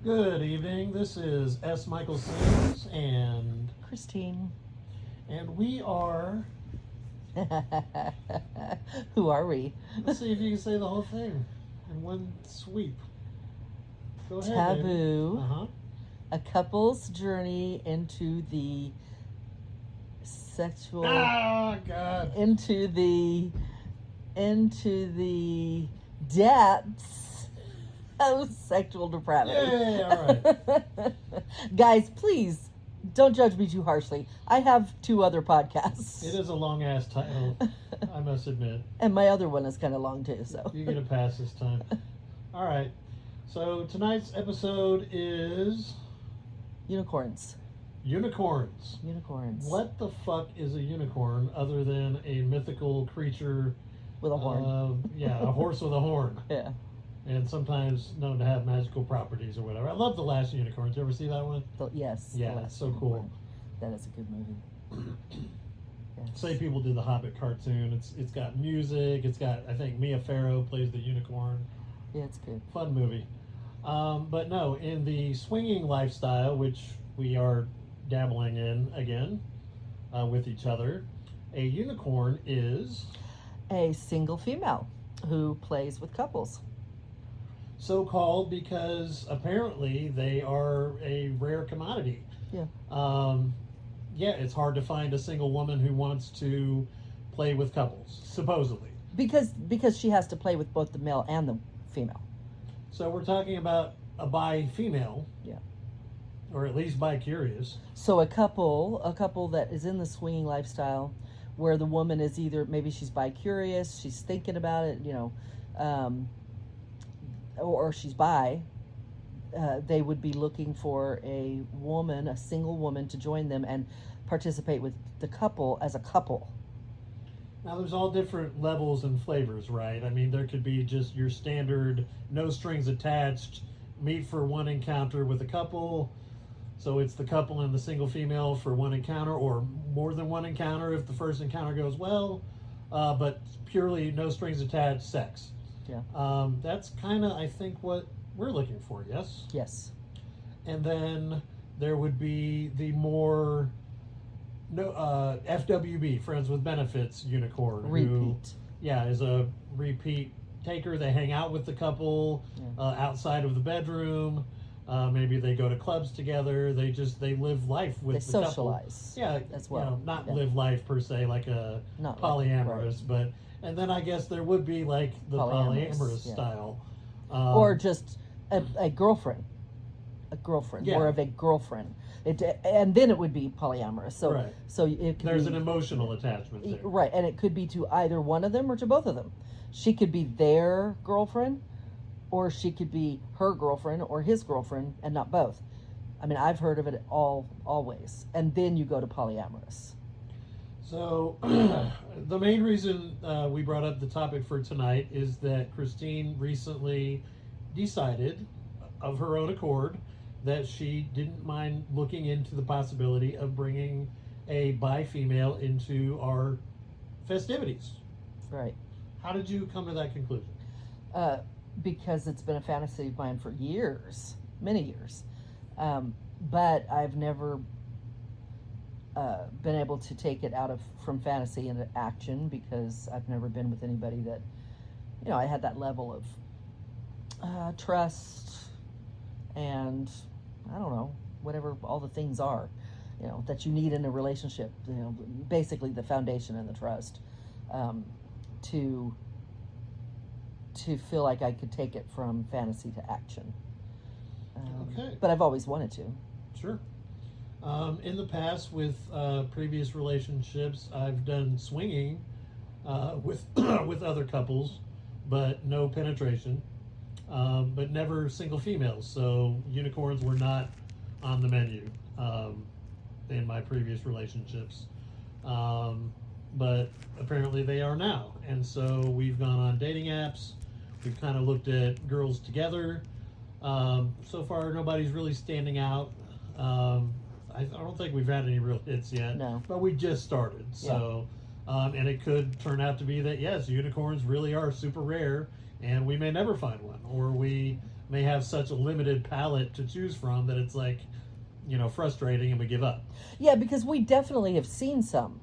Good evening. This is S. Michael Sims, Christine. and we are. Who are we? Let's see if you can say the whole thing in one sweep. Go ahead. Taboo. Uh huh. A couple's journey into the sexual. Ah, God. Into the depths of sexual depravity. Yay! All right. Guys, please don't judge me too harshly. I have 2 other podcasts. It is a long ass title, I must admit. And my other one is kind of long too, so. You're gonna pass this time. All right. So tonight's episode is Unicorns. unicorns. Unicorns. What the fuck is a unicorn other than a mythical creature With a horn. Yeah, a horse with a horn. Yeah. And sometimes known to have magical properties or whatever. I love The Last Unicorn. Did you ever see that one? Yes. Yeah, The it's Last so Unicorn. cool. That is a good movie. Yes. Say people do the Hobbit cartoon. It's got music. It's got, I think Mia Farrow plays the unicorn. Yeah, it's good. Fun movie. But no, in the swinging lifestyle, which we are dabbling in again with each other, a unicorn is A single female who plays with couples. so called because apparently they are a rare commodity. Yeah. Yeah, it's hard to find a single woman who wants to play with couples, supposedly. Because she has to play with both the male and the female. So we're talking about a bi-female. Yeah. Or at least bi-curious. So a couple that is in the swinging lifestyle where the woman is either, maybe she's bi-curious, she's thinking about it, or she's bi, they would be looking for a woman, a single woman, to join them and participate with the couple as a couple. Now, there's all different levels and flavors, right? I mean, there could be just your standard, no strings attached, meet for one encounter with a couple. So it's the couple and the single female for one encounter, or more than one encounter if the first encounter goes well, but purely no strings attached sex. Yeah. That's kind of, I think, what we're looking for, yes? Yes. And then there would be the more FWB, Friends with Benefits unicorn. Who, Repeat. yeah, is a repeat taker. They hang out with the couple outside of the bedroom. Maybe they go to clubs together. They live life with the couple. Socialize. Yeah, as well. Not live life per se like a Not polyamorous, right. but and then I guess there would be like the polyamorous yeah. style, Or just a girlfriend, Yeah. more of a girlfriend. And then it would be polyamorous. So Right. so it could there's be, an emotional attachment there. right, and it could be to either one of them or to both of them. She could be their girlfriend, or she could be her girlfriend or his girlfriend, and not both. I mean, I've heard of it always. And then you go to polyamorous. So, the main reason we brought up the topic for tonight is that Christine recently decided, of her own accord, that she didn't mind looking into the possibility of bringing a bi-female into our festivities. Right. How did you come to that conclusion? Because it's been a fantasy of mine for years, many years. But I've never been able to take it from fantasy into action because I've never been with anybody that, I had that level of trust and, I don't know, whatever all the things are, that you need in a relationship, basically the foundation and the trust, to feel like I could take it from fantasy to action. Okay. But I've always wanted to. Sure. In the past, with previous relationships, I've done swinging with with other couples, but no penetration, but never single females. So unicorns were not on the menu in my previous relationships, but apparently they are now. And so we've gone on dating apps. We've kind of looked at girls together. So far, nobody's really standing out. I don't think we've had any real hits yet. No. But we just started. So, and it could turn out to be that, yes, unicorns really are super rare, and we may never find one. Or we may have such a limited palette to choose from that it's like, frustrating, and we give up. Yeah, because we definitely have seen some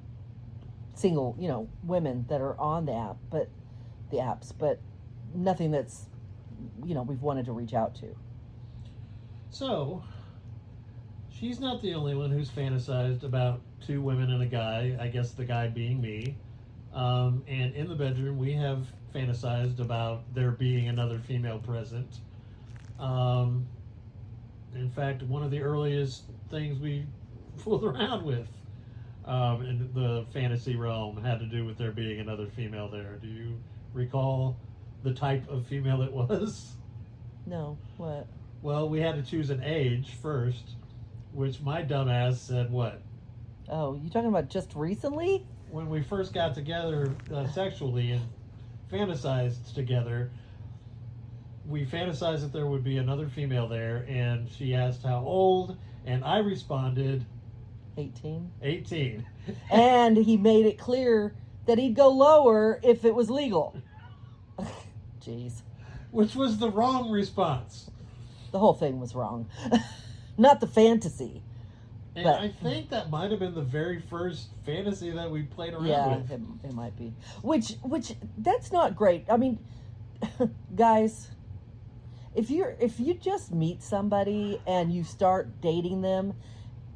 single, women that are on the apps, but nothing that's, we've wanted to reach out to. So, she's not the only one who's fantasized about two women and a guy, I guess the guy being me. And in the bedroom, we have fantasized about there being another female present. In fact, one of the earliest things we fooled around with in the fantasy realm had to do with there being another female there. Do you recall the type of female it was? No, what? Well, we had to choose an age first, which my dumbass said what? Oh, you talking about just recently? When we first got together sexually and fantasized together, we fantasized that there would be another female there, and she asked how old, and I responded 18. 18. And he made it clear that he'd go lower if it was legal. Jeez. Which was the wrong response. The whole thing was wrong. Not the fantasy. And but, I think that might have been the very first fantasy that we played around with. Yeah, it might be. Which that's not great. I mean, guys, if you just meet somebody and you start dating them,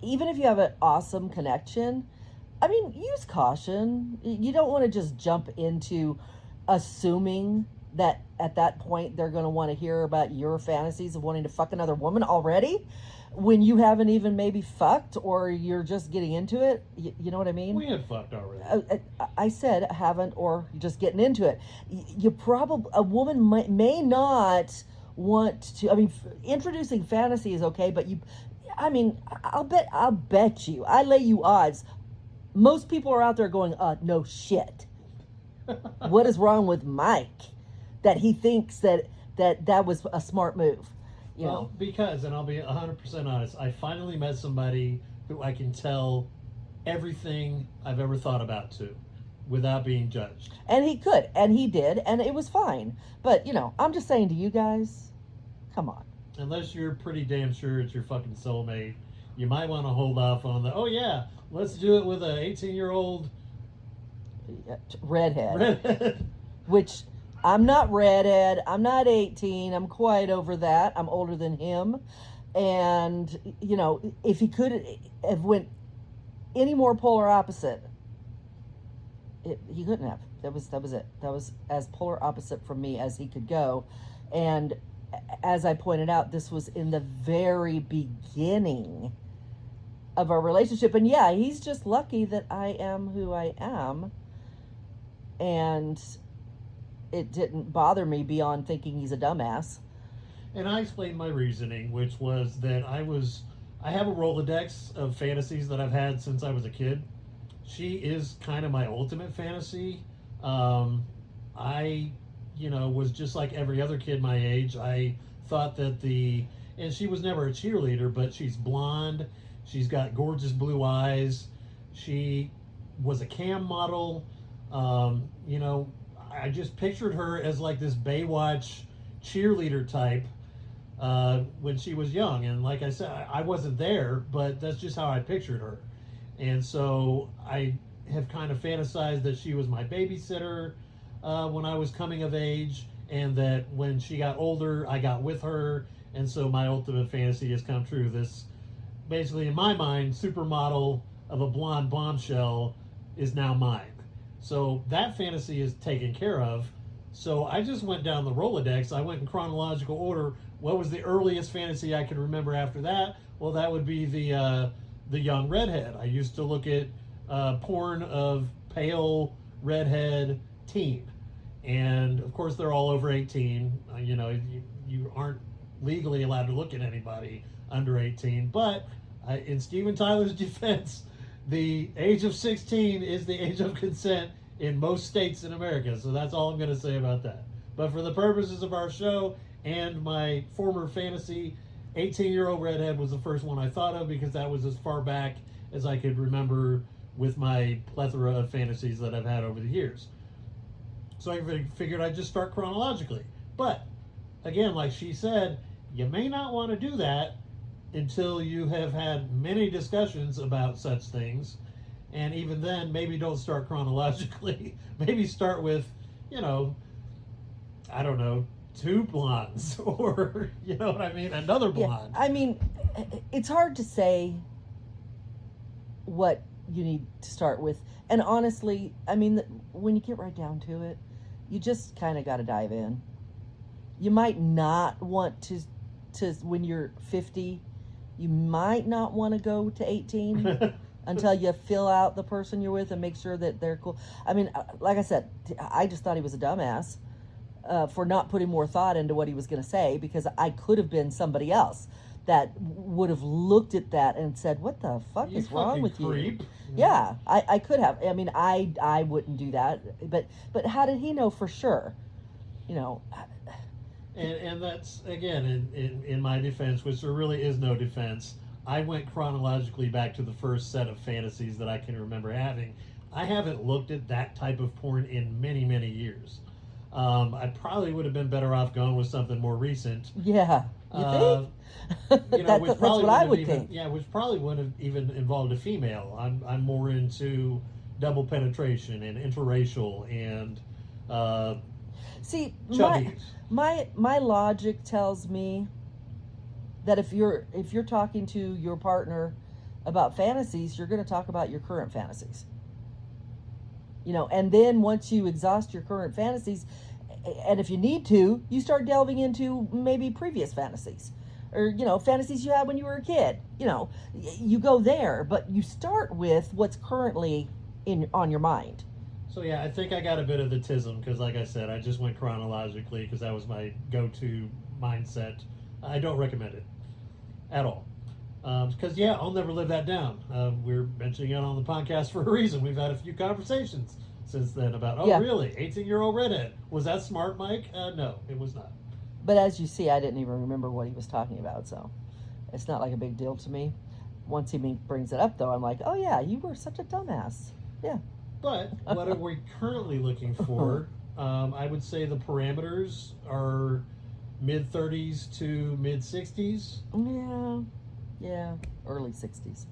even if you have an awesome connection, I mean, use caution. You don't want to just jump into assuming that at that point they're going to want to hear about your fantasies of wanting to fuck another woman already when you haven't even maybe fucked, or you're just getting into it. You know what I mean? We had fucked already. I said haven't, or you're just getting into it. A woman may not want to. I mean, introducing fantasy is okay, but I'll bet you, I lay you odds, most people are out there going, no shit. What is wrong with Mike that he thinks that was a smart move? Well, because, and I'll be 100% honest, I finally met somebody who I can tell everything I've ever thought about to without being judged. And he could, and he did, and it was fine. But, I'm just saying to you guys, come on. Unless you're pretty damn sure it's your fucking soulmate, you might want to hold off on the, oh yeah, let's do it with an 18-year-old redhead. Which, I'm not redhead, I'm not 18, I'm quite over that, I'm older than him. And, if he could have went any more polar opposite, he couldn't have. That was it. That was as polar opposite from me as he could go. And as I pointed out, this was in the very beginning of our relationship. And yeah, he's just lucky that I am who I am. And it didn't bother me beyond thinking he's a dumbass. And I explained my reasoning, which was that I have a Rolodex of fantasies that I've had since I was a kid. She is kind of my ultimate fantasy. I was just like every other kid my age. I thought that and she was never a cheerleader, but she's blonde. She's got gorgeous blue eyes. She was a cam model. I just pictured her as like this Baywatch cheerleader type when she was young. And like I said, I wasn't there, but that's just how I pictured her. And so I have kind of fantasized that she was my babysitter when I was coming of age, and that when she got older, I got with her. And so my ultimate fantasy has come true. This, basically, in my mind, supermodel of a blonde bombshell is now mine. So that fantasy is taken care of. So I just went down the Rolodex. I went in chronological order. What was the earliest fantasy I could remember after that? Well, that would be the young redhead. I used to look at porn of pale redhead teen. And of course, they're all over 18. You aren't legally allowed to look at anybody under 18. But in Steven Tyler's defense, the age of 16 is the age of consent in most states in America. So that's all I'm going to say about that. But for the purposes of our show and my former fantasy, 18-year-old redhead was the first one I thought of, because that was as far back as I could remember with my plethora of fantasies that I've had over the years. So I figured I'd just start chronologically. But again, like she said, you may not want to do that until you have had many discussions about such things. And even then, maybe don't start chronologically. Maybe start with, you know, I don't know, 2 blondes or, you know what I mean, another blonde. I mean, it's hard to say what you need to start with. And honestly, I mean, when you get right down to it, you just kind of got to dive in. You might not want to when you're 50, you might not want to go to 18 until you fill out the person you're with and make sure that they're cool. I mean, like I said, I just thought he was a dumbass for not putting more thought into what he was going to say, because I could have been somebody else that would have looked at that and said, what the fuck is wrong with creep. you? Yeah, I could have. I mean, I wouldn't do that. But how did he know for sure? You know. And that's, again, in my defense, which there really is no defense, I went chronologically back to the first set of fantasies that I can remember having. I haven't looked at that type of porn in many, many years. I probably would have been better off going with something more recent. Yeah, you think? You know, That's what I would think. Yeah, which probably wouldn't have even involved a female. I'm more into double penetration and interracial and see, chubbies. my logic tells me that if you're talking to your partner about fantasies, you're going to talk about your current fantasies. You know, and then once you exhaust your current fantasies, and if you need to, you start delving into maybe previous fantasies, or, you know, fantasies you had when you were a kid. You know, you go there, but you start with what's currently on your mind. So yeah, I think I got a bit of the tism because, like I said, I just went chronologically because that was my go-to mindset. I don't recommend it at all. Because, yeah, I'll never live that down. We're mentioning it on the podcast for a reason. We've had a few conversations since then about, really, 18-year-old redhead. Was that smart, Mike? No, it was not. But as you see, I didn't even remember what he was talking about, so it's not like a big deal to me. Once he brings it up, though, I'm like, oh, yeah, you were such a dumbass. Yeah. But what are we currently looking for? I would say the parameters are mid-30s to mid-60s. Yeah, early 60s.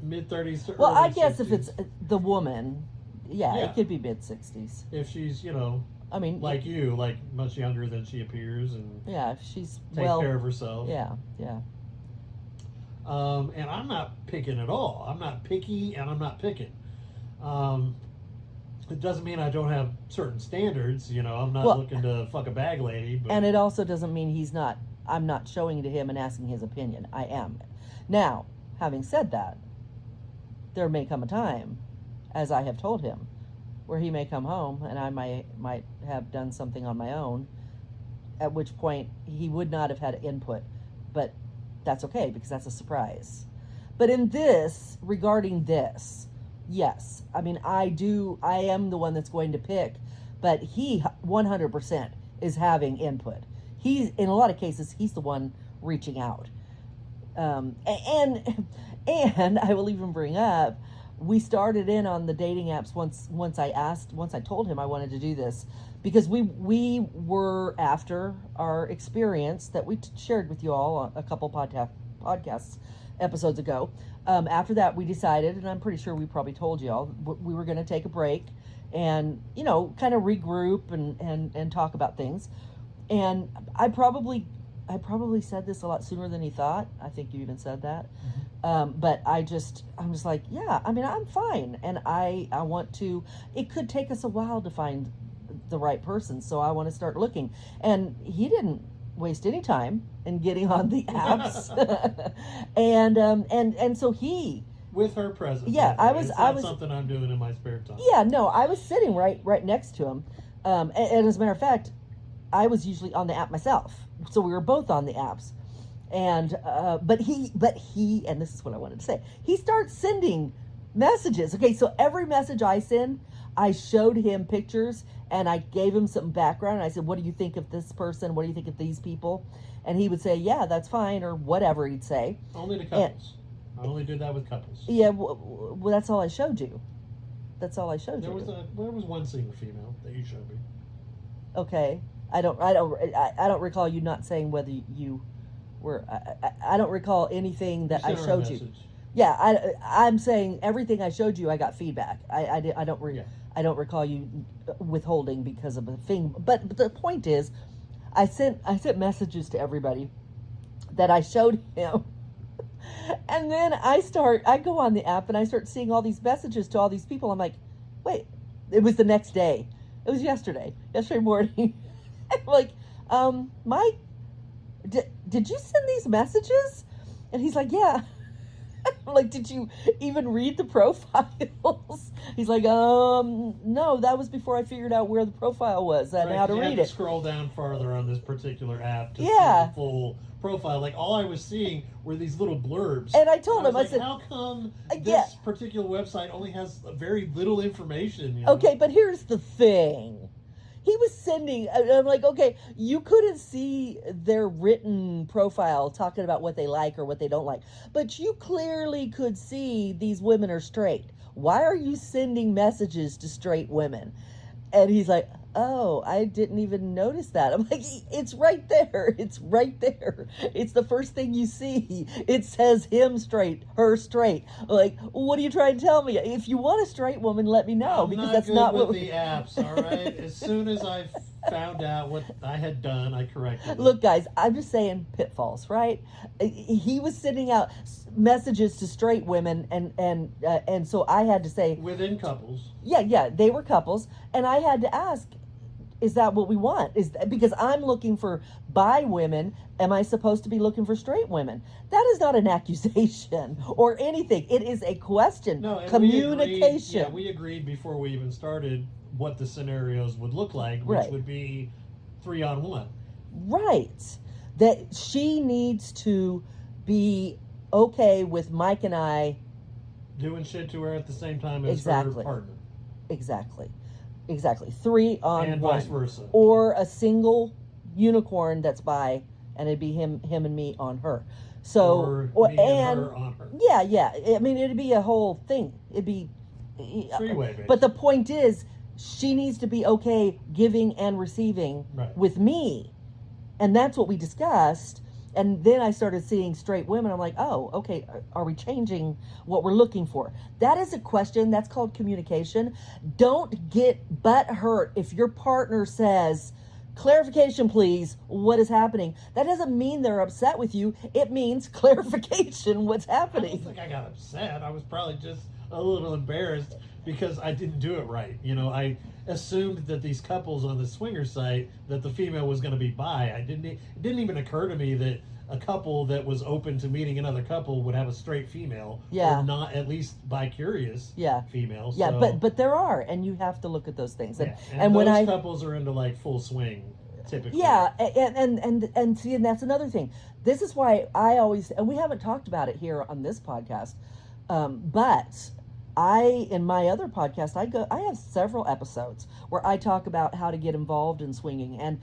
Mid-30s to well, early I guess 60s. if it's the woman, it could be mid-60s. If she's, you know, I mean, like you, like much younger than she appears, and yeah, if she's take care of herself. Yeah. And I'm not picking at all. I'm not picky, and I'm not picking. It doesn't mean I don't have certain standards. You know, I'm not looking to fuck a bag lady. But... And it also doesn't mean I'm not showing it to him and asking his opinion. I am. Now, having said that, there may come a time, as I have told him, where he may come home and I might have done something on my own, at which point he would not have had input. But that's okay, because that's a surprise. But regarding this, yes. I mean, I am the one that's going to pick, but he 100% is having input. In a lot of cases, he's the one reaching out. And I will even bring up, we started in on the dating apps once I told him I wanted to do this, because we were, after our experience that we shared with you all a couple podcasts episodes ago. After that, we decided, and I'm pretty sure we probably told you all, we were going to take a break and, you know, kind of regroup and talk about things. And I probably said this a lot sooner than he thought. I think you even said that. Mm-hmm. But I'm just like, yeah, I mean, I'm fine. And I want to, it could take us a while to find the right person. So I want to start looking. And he didn't waste any time in getting on the apps. and so he, with her presence. Yeah, I was something I'm doing in my spare time. Yeah, no, I was sitting right next to him. And as a matter of fact, I was usually on the app myself. So we were both on the apps. And but he and this is what I wanted to say. He starts sending messages. Okay, so every message I send, I showed him pictures and I gave him some background. And I said, what do you think of this person? What do you think of these people? And he would say, yeah, that's fine, or whatever he'd say. Only to couples. I only did that with couples. Yeah, well, that's all I showed you. That's all I showed you. There was one single female that you showed me. Okay. I don't recall you not saying whether you were. I don't recall anything that I showed you. Yeah, I'm saying everything I showed you, I got feedback. I don't recall you withholding because of a thing. But the point is, I sent messages to everybody that I showed him. And then I go on the app and I start seeing all these messages to all these people. I'm like, wait, it was the next day. It was yesterday morning. I'm like, Mike, did you send these messages? And he's like, yeah. I'm like, did you even read the profiles? He's like, no, that was before I figured out where the profile was and how to read it. Scroll down farther on this particular app to see the full profile. Like, all I was seeing were these little blurbs. And I told him, I said, how come this particular website only has very little information? You know? Okay, but here's the thing. He was sending, I'm like, okay, you couldn't see their written profile talking about what they like or what they don't like, but you clearly could see these women are straight. Why are you sending messages to straight women? And he's like, oh, I didn't even notice that. I'm like, it's right there. It's right there. It's the first thing you see. It says him straight, her straight. Like, what are you trying to tell me? If you want a straight woman, let me know. Because that's not what the apps, all right? As soon as I found out what I had done, I corrected it. Look, guys, I'm just saying pitfalls, right? He was sending out messages to straight women, and so I had to say, within couples. Yeah, they were couples, and I had to ask, is that what we want? Because I'm looking for bi women, am I supposed to be looking for straight women? That is not an accusation or anything. It is a question. No, communication. We agreed before we even started what the scenarios would look like, which would be 3-on-1. Right. That she needs to be okay with Mike and I doing shit to her at the same time as her partner. Exactly. 3-on-1. And vice versa. Or a single unicorn that's bi, and it'd be him and me on her. So, or me and her on her. Yeah. I mean, it'd be a whole thing. It'd be three-way, basically. But the point is, she needs to be okay giving and receiving with me. And that's what we discussed. And then I started seeing straight women. I'm like, oh, okay, are we changing what we're looking for? That is a question. That's called communication. Don't get butt hurt if your partner says, clarification, please, what is happening? That doesn't mean they're upset with you. It means clarification, what's happening. I don't think I got upset. I was probably just a little embarrassed because I didn't do it right. You know, I assumed that these couples on the swinger site, that the female was going to be bi. It didn't even occur to me that a couple that was open to meeting another couple would have a straight female, or not at least bi-curious female. Yeah, so, but there are, and you have to look at those things. And those couples are into like full swing, typically. Yeah, and see, and that's another thing. This is why I always, and we haven't talked about it here on this podcast, but in my other podcast, I have several episodes where I talk about how to get involved in swinging, and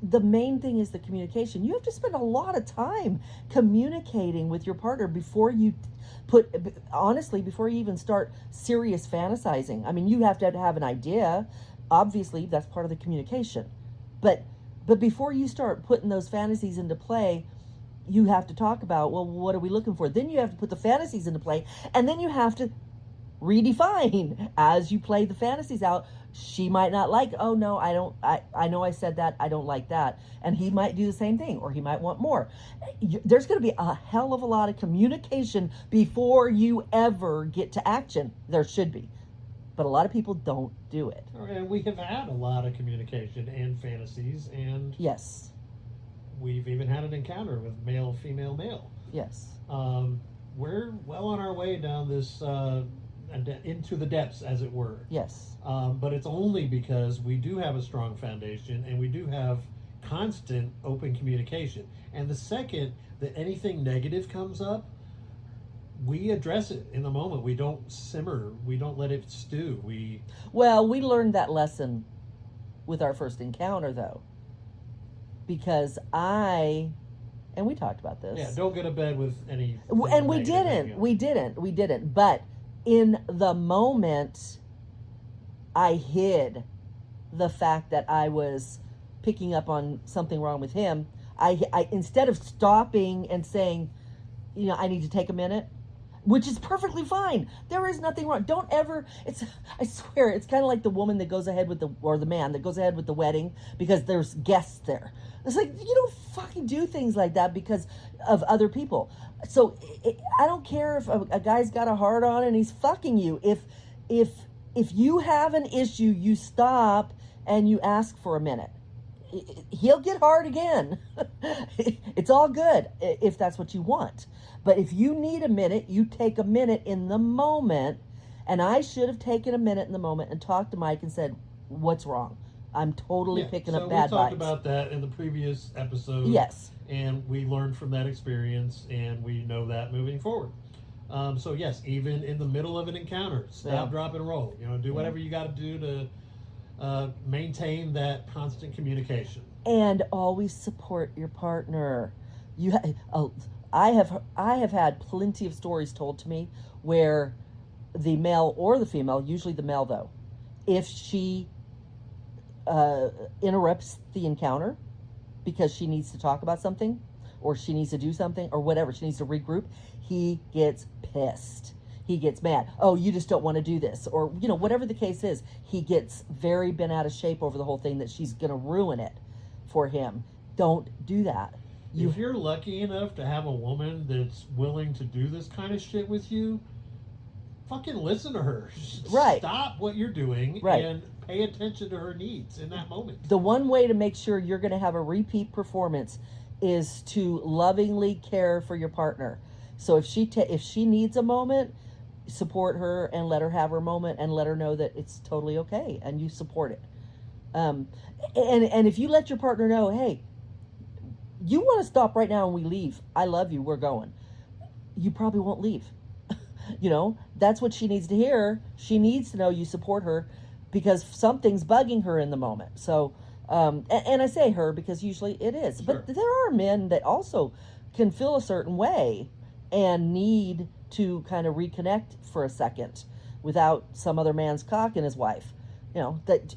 the main thing is the communication. You have to spend a lot of time communicating with your partner before you before you even start serious fantasizing. I mean, you have to have an idea. Obviously, that's part of the communication. But before you start putting those fantasies into play, you have to talk about, well, what are we looking for? Then you have to put the fantasies into play, and then you have to redefine as you play the fantasies out. She might not like, oh no, I know I said that, I don't like that. And he might do the same thing, or he might want more. There's going to be a hell of a lot of communication before you ever get to action. There should be. But a lot of people don't do it. And we have had a lot of communication and fantasies, and yes, we've even had an encounter with male, female, male. Yes. We're well on our way down this into the depths, as it were. Yes. But it's only because we do have a strong foundation, and we do have constant open communication. And the second that anything negative comes up, we address it in the moment. We don't simmer. We don't let it stew. We learned that lesson with our first encounter, though, because and we talked about this. Yeah, don't go to bed with any. And we didn't. But in the moment, I hid the fact that I was picking up on something wrong with him, I instead of stopping and saying, I need to take a minute, which is perfectly fine. There is nothing wrong. Don't ever, I swear, it's kind of like the woman that goes ahead with or the man that goes ahead with the wedding because there's guests there. It's like, you don't fucking do things like that because of other people. So I don't care if a guy's got a hard on and he's fucking you. If you have an issue, you stop and you ask for a minute. He'll get hard again. It's all good if that's what you want. But if you need a minute, you take a minute in the moment. And I should have taken a minute in the moment and talked to Mike and said, what's wrong? I'm totally picking up bad vibes. We talked about that in the previous episode. Yes. And we learned from that experience, and we know that moving forward. So yes, even in the middle of an encounter, stop, drop, and roll. Do whatever you got to do to maintain that constant communication. And always support your partner. I have had plenty of stories told to me where the male or the female, usually the male though, if she interrupts the encounter because she needs to talk about something or she needs to do something or whatever, she needs to regroup, he gets pissed. He gets mad. Oh, you just don't want to do this. Or, whatever the case is, he gets very bent out of shape over the whole thing that she's going to ruin it for him. Don't do that. If you're lucky enough to have a woman that's willing to do this kind of shit with you, fucking listen to her. Right. Stop what you're doing and pay attention to her needs in that moment. The one way to make sure you're going to have a repeat performance is to lovingly care for your partner. So if she needs a moment, support her and let her have her moment and let her know that it's totally okay and you support it. And if you let your partner know, hey, you want to stop right now and we leave. I love you. We're going. You probably won't leave. That's what she needs to hear. She needs to know you support her because something's bugging her in the moment. So, and I say her because usually it is. Sure. But there are men that also can feel a certain way and need to kind of reconnect for a second without some other man's cock in his wife. That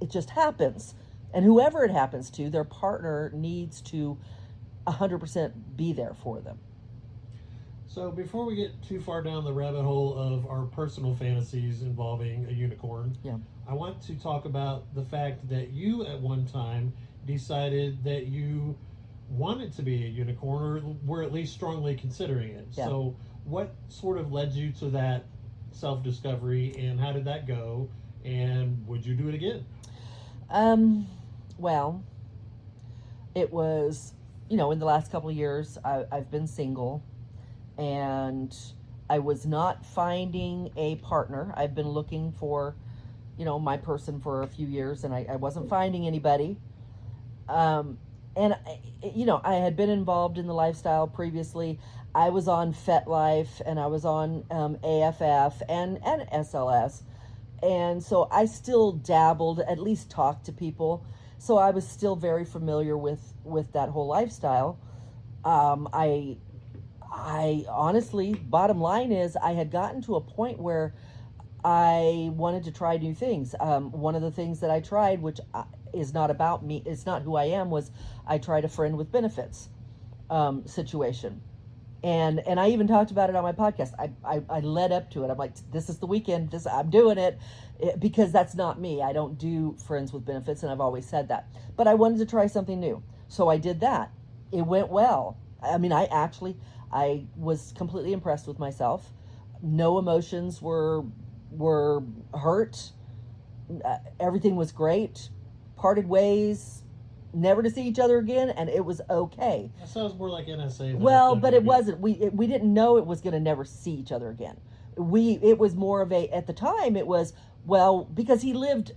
it just happens. And whoever it happens to, their partner needs to 100% be there for them. So before we get too far down the rabbit hole of our personal fantasies involving a unicorn, I want to talk about the fact that you at one time decided that you wanted to be a unicorn or were at least strongly considering it. Yeah. So what sort of led you to that self-discovery and how did that go? And would you do it again? Well, it was, in the last couple of years, I've been single and I was not finding a partner. I've been looking for, my person for a few years and I wasn't finding anybody. And, I had been involved in the lifestyle previously. I was on FetLife and I was on AFF and SLS. And so I still dabbled, at least talked to people. So I was still very familiar with that whole lifestyle. I honestly, bottom line is I had gotten to a point where I wanted to try new things. One of the things that I tried, which is not about me, it's not who I am, was I tried a friend with benefits situation. And I even talked about it on my podcast. I led up to it. I'm like, this is the weekend. I'm doing it because that's not me. I don't do friends with benefits, and I've always said that. But I wanted to try something new. So I did that. It went well. I mean, I was completely impressed with myself. No emotions were hurt. Everything was great. Parted ways, never to see each other again, and it was okay. That sounds more like NSA. Well, but it wasn't. We didn't know it was going to never see each other again. It was more of a, at the time it was, well, because he lived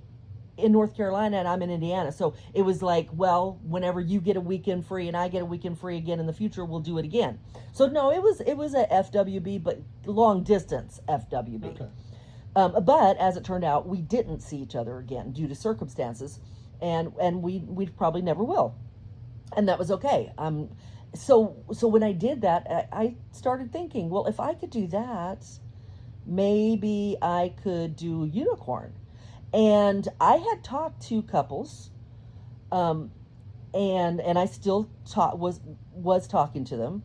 in North Carolina and I'm in Indiana, so it was like, well, whenever you get a weekend free and I get a weekend free again in the future, we'll do it again. So no, it was a FWB, but long distance FWB. Okay. But as it turned out, we didn't see each other again due to circumstances. And we probably never will, and that was okay. So when I did that, I started thinking, well, if I could do that, maybe I could do unicorn. And I had talked to couples And I still was talking to them,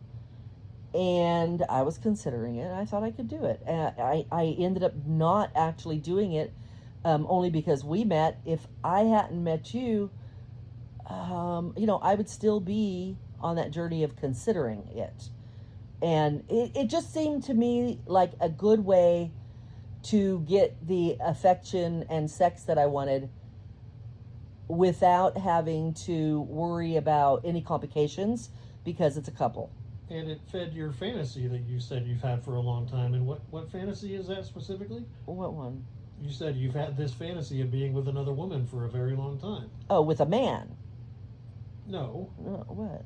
and I was considering it. I thought I could do it. And I ended up not actually doing it, only because we met. If I hadn't met you, I would still be on that journey of considering it. And it just seemed to me like a good way to get the affection and sex that I wanted without having to worry about any complications, because it's a couple. And it fed your fantasy that you said you've had for a long time. And what fantasy is that specifically? What one? You said you've had this fantasy of being with another woman for a very long time. Oh, with a man? No. What?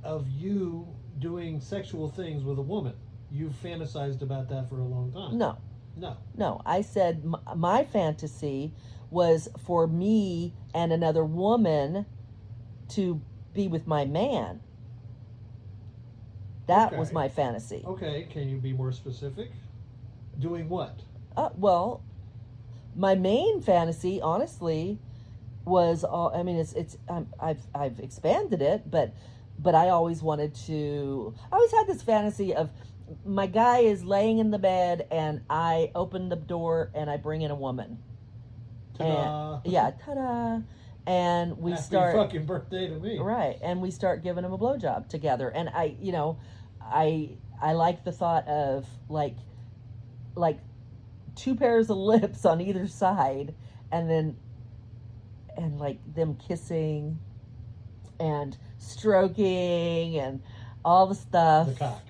Of you doing sexual things with a woman. You've fantasized about that for a long time. No. I said my fantasy was for me and another woman to be with my man. That was my fantasy. Okay, can you be more specific? Doing what? Well, my main fantasy, honestly, was I've expanded it, but I always wanted to. I always had this fantasy of my guy is laying in the bed and I open the door and I bring in a woman. Ta-da. And, yeah, ta-da. And we start. Happy fucking birthday to me. Right, and we start giving him a blowjob together, and I like the thought of like two pairs of lips on either side, and like them kissing and stroking and all the stuff. The cock.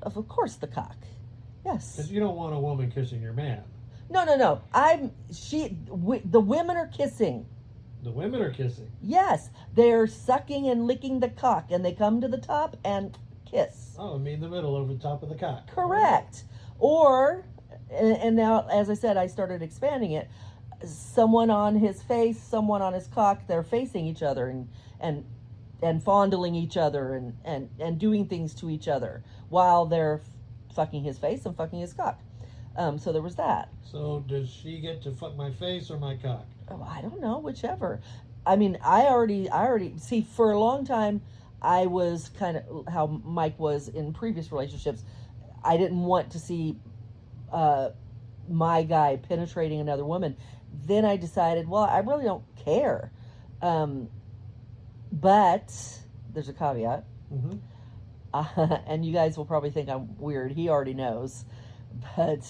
Of course, the cock. Yes. Because you don't want a woman kissing your man. No. The women are kissing. The women are kissing. Yes, they're sucking and licking the cock, and they come to the top and kiss. Oh, I mean the middle over the top of the cock. Correct. Or, and now, as I said, I started expanding it. Someone on his face, someone on his cock, they're facing each other and fondling each other and doing things to each other while they're fucking his face and fucking his cock. So there was that. So does she get to fuck my face or my cock? Oh, I don't know, whichever. I mean, I already see, for a long time, I was kind of how Mike was in previous relationships. I didn't want to see my guy penetrating another woman. Then I decided, well, I really don't care. But there's a caveat. Mm-hmm. And you guys will probably think I'm weird. He already knows. But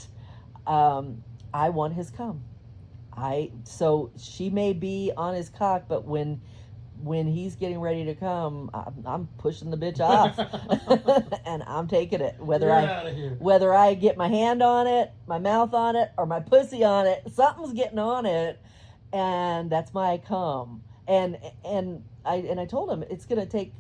I want his cum. So she may be on his cock, but when he's getting ready to come, I'm pushing the bitch off, and I'm taking it. Whether I get my hand on it, my mouth on it, or my pussy on it, something's getting on it, and that's my cum. And I told him it's gonna take.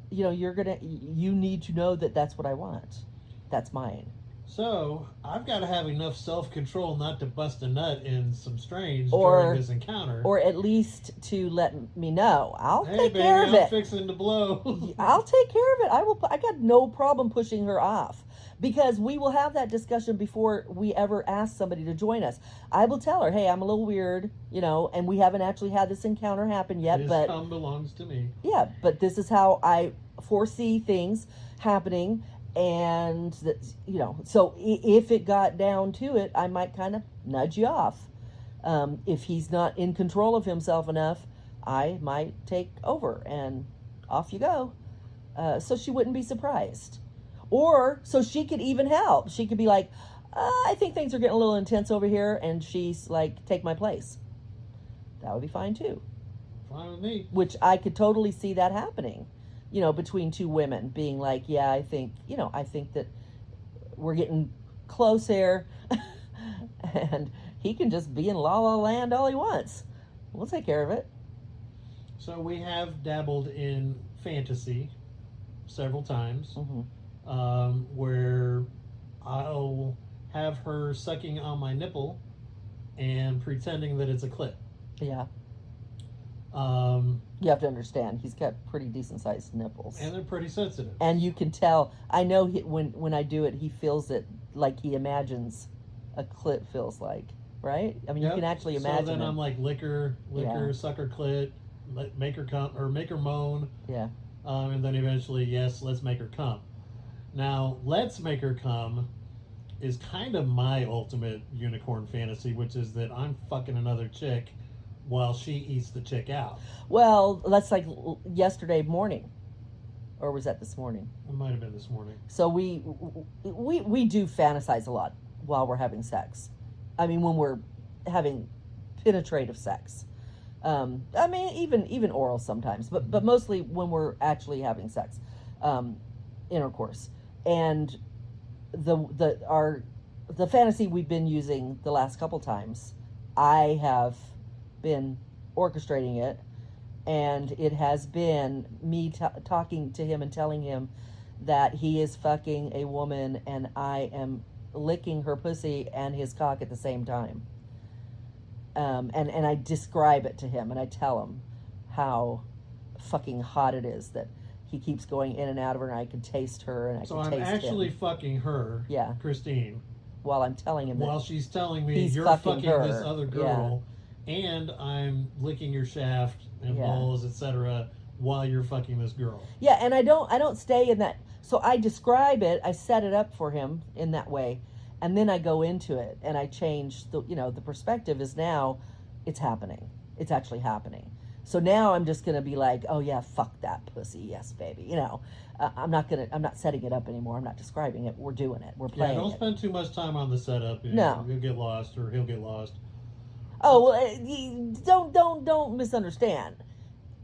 You need to know that that's what I want. That's mine. So, I've got to have enough self-control not to bust a nut in some strange during this encounter. Or at least to let me know. I'll take baby, care of it. I'm fixing to blow. I'll take care of it. I got no problem pushing her off. Because we will have that discussion before we ever ask somebody to join us. I will tell her, hey, I'm a little weird, and we haven't actually had this encounter happen yet. This cum belongs to me. Yeah, but this is how I foresee things happening. And so if it got down to it, I might kind of nudge you off. If he's not in control of himself enough, I might take over and off you go. So she wouldn't be surprised. Or so she could even help. She could be like, I think things are getting a little intense over here, and she's like, take my place. That would be fine too. Fine with me. Which I could totally see that happening. Between two women being like, yeah, I think that we're getting close here. And he can just be in La La Land all he wants. We'll take care of it. So we have dabbled in fantasy several times, where I'll have her sucking on my nipple and pretending that it's a clit. Yeah. You have to understand, he's got pretty decent sized nipples, and they're pretty sensitive. And you can tell. I know when I do it, he feels it like he imagines a clit feels like. Right? I mean, you can actually imagine. So then I'm like liquor, sucker clit, make her come or make her moan, Yeah. and then eventually, yes, let's make her come. Now, let's make her come is kind of my ultimate unicorn fantasy, which is that I'm fucking another chick while she eats the chick out. Well, that's like yesterday morning, or was that this morning? It might have been this morning. So we do fantasize a lot while we're having sex. I mean, when we're having penetrative sex. I mean, even oral sometimes, but mostly when we're actually having sex, intercourse. And the fantasy we've been using the last couple times, I have been orchestrating it, and it has been me talking to him and telling him that he is fucking a woman and I am licking her pussy and his cock at the same time. And I describe it to him and I tell him how fucking hot it is that he keeps going in and out of her and I can taste her and I So can I'm taste actually him. fucking her, Yeah. Christine, While I'm telling him that while she's telling me he's you're fucking her. this other girl, and I'm licking your shaft and Yeah. balls, etc., while you're fucking this girl. Yeah, and I don't stay in that. So I describe it, I set it up for him in that way, and then I go into it and I change the perspective is now it's happening. It's actually happening. So now I'm just gonna be like, oh yeah, fuck that pussy, yes baby. I'm not setting it up anymore. I'm not describing it. We're doing it. We're playing. Yeah, don't spend too much time on the setup. No. You'll get lost, or he'll get lost. Oh well, don't misunderstand.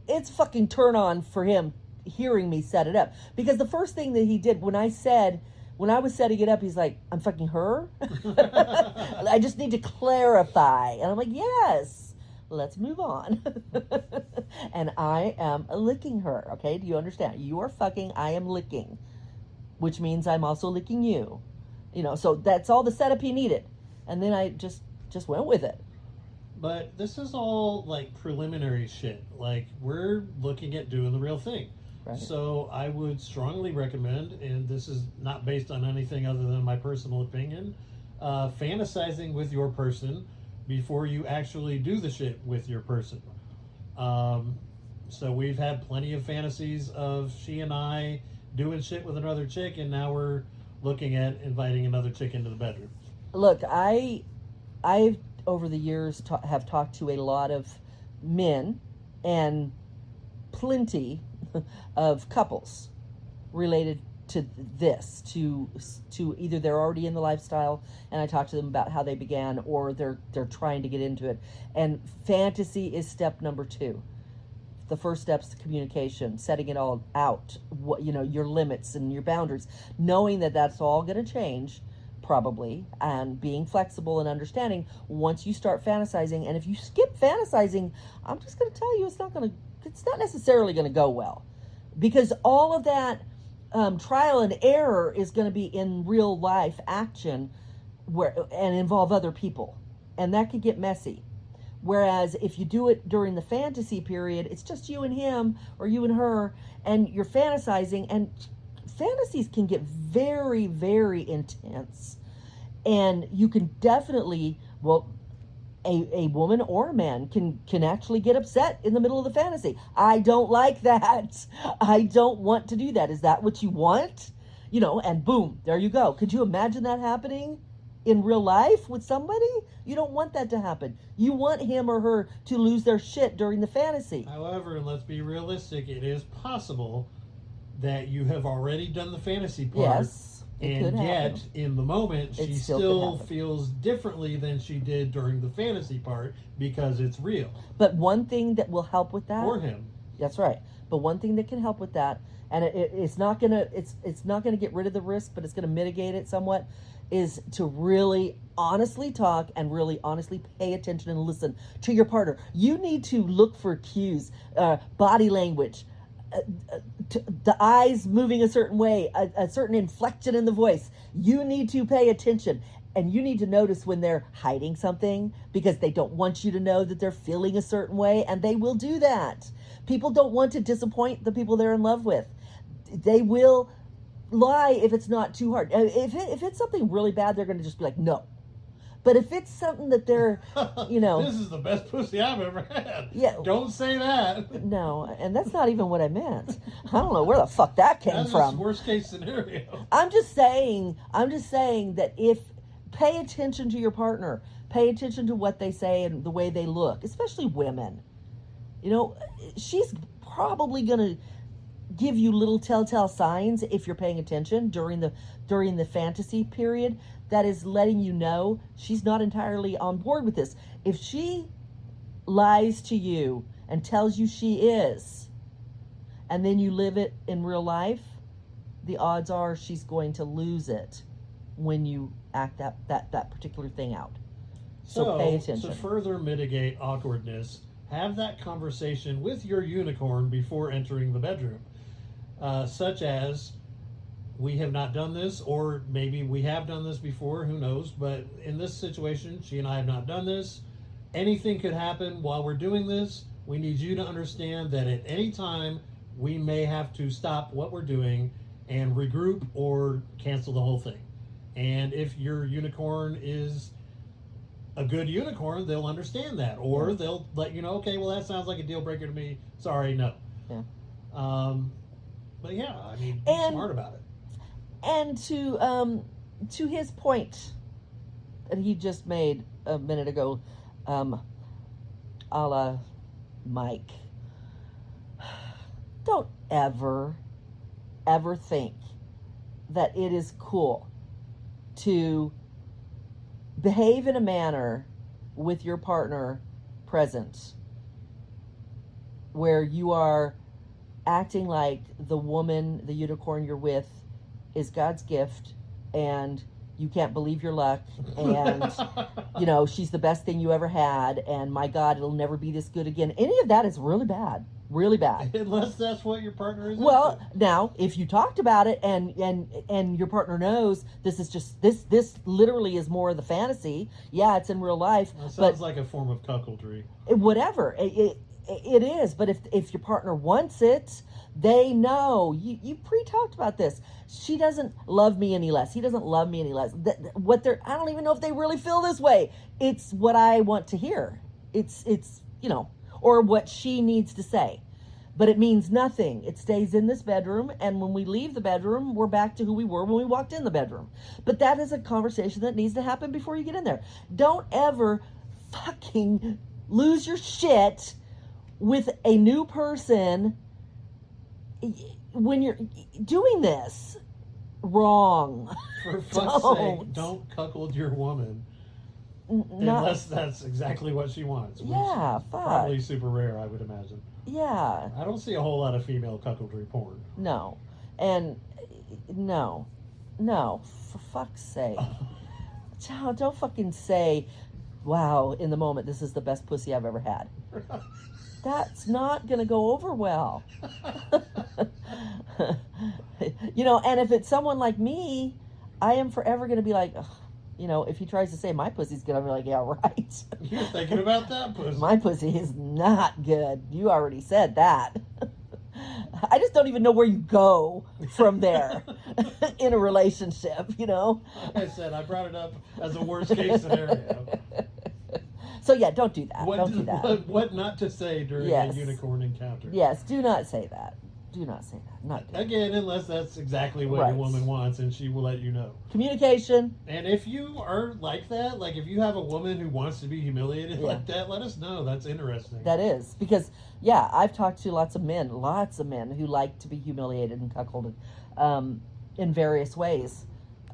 It's fucking turn on for him hearing me set it up, because the first thing that he did when I was setting it up, he's like, I'm fucking her. I just need to clarify, and I'm like, yes, let's move on. And I am licking her. Okay, do you understand? You are fucking, I am licking, which means I'm also licking you. So that's all the setup he needed, and then I just went with it. But this is all like preliminary shit. Like, we're looking at doing the real thing. Right. So I would strongly recommend, and this is not based on anything other than my personal opinion, fantasizing with your person before you actually do the shit with your person. So we've had plenty of fantasies of she and I doing shit with another chick, and now we're looking at inviting another chick into the bedroom. Look, I've over the years have talked to a lot of men and plenty of couples related to this, to either they're already in the lifestyle and I talk to them about how they began, or they're trying to get into it. And fantasy is step number 2. The first step's communication, setting it all out, your limits and your boundaries, knowing that that's all going to change probably, and being flexible and understanding once you start fantasizing. And if you skip fantasizing, I'm just going to tell you, it's not necessarily going to go well, because all of that trial and error is going to be in real life action and involve other people, and that could get messy. Whereas if you do it during the fantasy period, it's just you and him or you and her, and you're fantasizing, and fantasies can get very, very intense. And you can definitely, a woman or a man can actually get upset in the middle of the fantasy. I don't like that. I don't want to do that. Is that what you want? And boom, there you go. Could you imagine that happening in real life with somebody? You don't want that to happen. You want him or her to lose their shit during the fantasy. However, and let's be realistic, it is possible that you have already done the fantasy part. Yes. And yet, in the moment, she still happen. feels differently than she did during the fantasy part, because it's real. But one thing that will help with that, For him. that's right. But one thing that can help with that, and it's not gonna get rid of the risk, but it's gonna mitigate it somewhat, is to really honestly talk and really honestly pay attention and listen to your partner. You need to look for cues, body language, the eyes moving a certain way, a certain inflection in the voice. You need to pay attention, and you need to notice when they're hiding something because they don't want you to know that they're feeling a certain way, and they will do that. People don't want to disappoint the people they're in love with. They will lie if it's not too hard. If it's something really bad, they're going to just be like, no. But if it's something that they're, you know, this is the best pussy I've ever had. Yeah. Don't say that. No, and that's not even what I meant. I don't know where the fuck that came That's from. just worst case scenario. I'm just saying that if pay attention to your partner, pay attention to what they say and the way they look, especially women. You know, she's probably gonna give you little telltale signs if you're paying attention during the fantasy period that is letting you know she's not entirely on board with this. If she lies to you and tells you she is, and then you live it in real life, the odds are she's going to lose it when you act that particular thing out. So pay attention. To further mitigate awkwardness, have that conversation with your unicorn before entering the bedroom. Such as, we have not done this, or maybe we have done this before, who knows, but in this situation, she and I have not done this. Anything could happen while we're doing this. We need you to understand that at any time, we may have to stop what we're doing and regroup or cancel the whole thing. And if your unicorn is a good unicorn, they'll understand that, or they'll let you know, okay, well, that sounds like a deal breaker to me. Sorry, no. Yeah. But yeah, I mean, be smart about it. And to his point that he just made a minute ago, a la Mike, don't ever think that it is cool to behave in a manner with your partner present where you are acting like the woman, the unicorn you're with, is God's gift, and you can't believe your luck, and you know, she's the best thing you ever had, and my God, it'll never be this good again. Any of that is really bad. Unless that's what your partner is. Well, now, if you talked about it and your partner knows this is just this literally is more of the fantasy. Yeah, it's in real life. That sounds like a form of cuckoldry. Whatever it is, but if your partner wants it, they know. You pre-talked about this. She doesn't love me any less. He doesn't love me any less. I don't even know if they really feel this way. It's what I want to hear. It's you know, or what she needs to say. But it means nothing. It stays in this bedroom, and when we leave the bedroom, we're back to who we were when we walked in the bedroom. But that is a conversation that needs to happen before you get in there. Don't ever fucking lose your shit with a new person when you're doing this. Wrong. For fuck's sake, don't cuckold your woman. Unless that's exactly what she wants. Yeah, fuck. Probably super rare, I would imagine. Yeah. I don't see a whole lot of female cuckoldry porn. No. And no, for fuck's sake. Don't fucking say, wow, in the moment, this is the best pussy I've ever had. That's not going to go over well. You know, and if it's someone like me, I am forever going to be like, ugh, you know, if he tries to say my pussy's good, I'm like, yeah, right. You're thinking about that pussy. My pussy is not good. You already said that. I just don't even know where you go from there in a relationship, you know? Like I said, I brought it up as a worst case scenario. So yeah, don't do that. Don't do that. What not to say during a unicorn encounter. Yes, do not say that. Do not say that. Not do. Again, unless that's exactly what your woman wants, and she will let you know. Communication. And if you are like that, like if you have a woman who wants to be humiliated like that, let us know. That's interesting. That is. Because, yeah, I've talked to lots of men who like to be humiliated and cuckolded in various ways.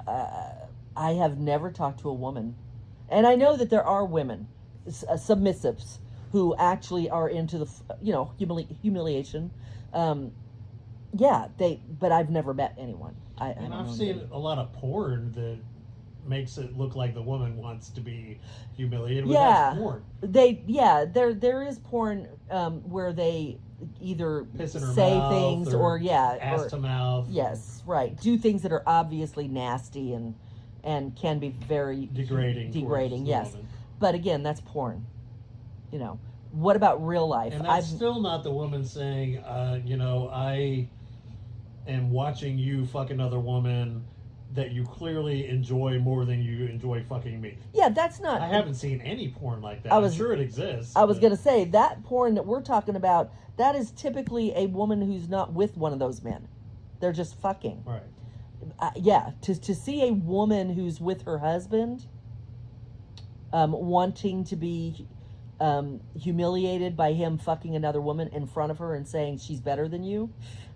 I have never talked to a woman. And I know that there are women, submissives, who actually are into the, you know, humiliation. But I've never met anyone. I've seen a lot of porn that makes it look like the woman wants to be humiliated. But that's porn. There is porn where they either say things or ass to mouth. Yes, right. Do things that are obviously nasty and can be very degrading. Yes, woman. But again, that's porn. You know. What about real life? And that's still not the woman saying, you know, I am watching you fuck another woman that you clearly enjoy more than you enjoy fucking me. Yeah, that's not. I haven't seen any porn like that. I'm sure it exists. I was going to say, that porn that we're talking about, that is typically a woman who's not with one of those men. They're just fucking. Right. Yeah, to see a woman who's with her husband, wanting to be humiliated by him fucking another woman in front of her and saying she's better than you,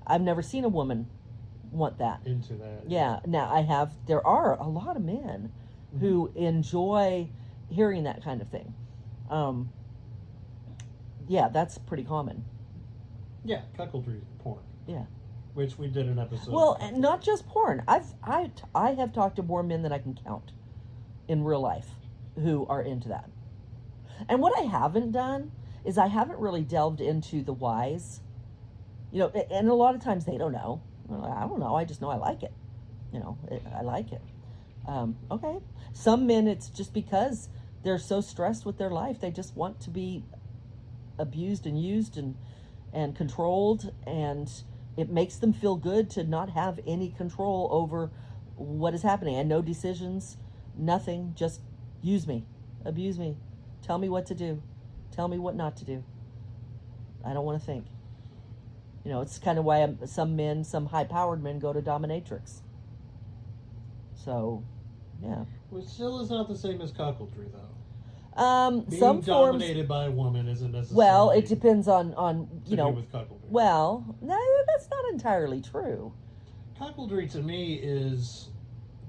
I've never seen a woman want that. Into that. Yeah. Now there are a lot of men who enjoy hearing that kind of thing. Yeah, that's pretty common. Yeah, cuckoldry porn. Yeah. Which we did an episode. Well, and not just porn. I have talked to more men than I can count in real life who are into that. And what I haven't done is I haven't really delved into the whys. You know, and a lot of times they don't know. I don't know. I just know I like it. You know, I like it. Okay. Some men, it's just because they're so stressed with their life, they just want to be abused and used and controlled, and it makes them feel good to not have any control over what is happening, and no decisions, nothing. Just use me, abuse me, tell me what to do, tell me what not to do. I don't want to think. You know, it's kind of why some high-powered men go to dominatrix. So, yeah. Which still is not the same as cuckoldry, though. Being Some dominated forms, by a woman isn't necessarily. well, it depends on you know. With cuckoldry. Well, no, that's not entirely true. Cuckoldry to me is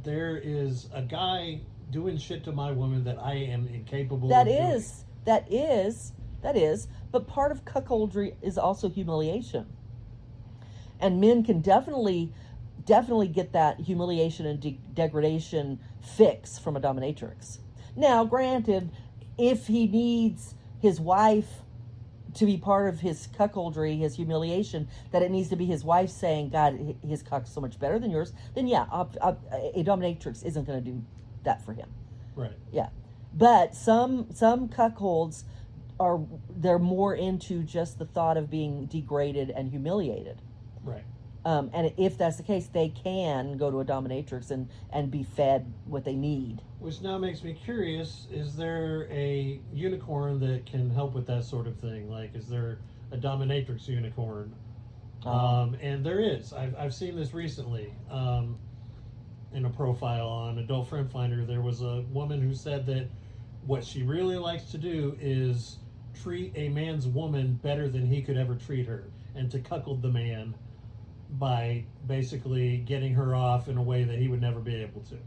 there is a guy doing shit to my woman that I am incapable of doing. That is. But part of cuckoldry is also humiliation. And men can definitely get that humiliation and degradation fix from a dominatrix. Now, granted, if he needs his wife to be part of his cuckoldry, his humiliation, that it needs to be his wife saying, God, his cock's so much better than yours, then yeah, a dominatrix isn't going to do that for him. Right. Yeah. But some cuckolds they're more into just the thought of being degraded and humiliated. Right. And if that's the case, they can go to a dominatrix and be fed what they need. Which now makes me curious, is there a unicorn that can help with that sort of thing? Like, is there a dominatrix unicorn? And there is. I've seen this recently in a profile on Adult Friend Finder. There was a woman who said that what she really likes to do is treat a man's woman better than he could ever treat her, and to cuckold the man by basically getting her off in a way that he would never be able to.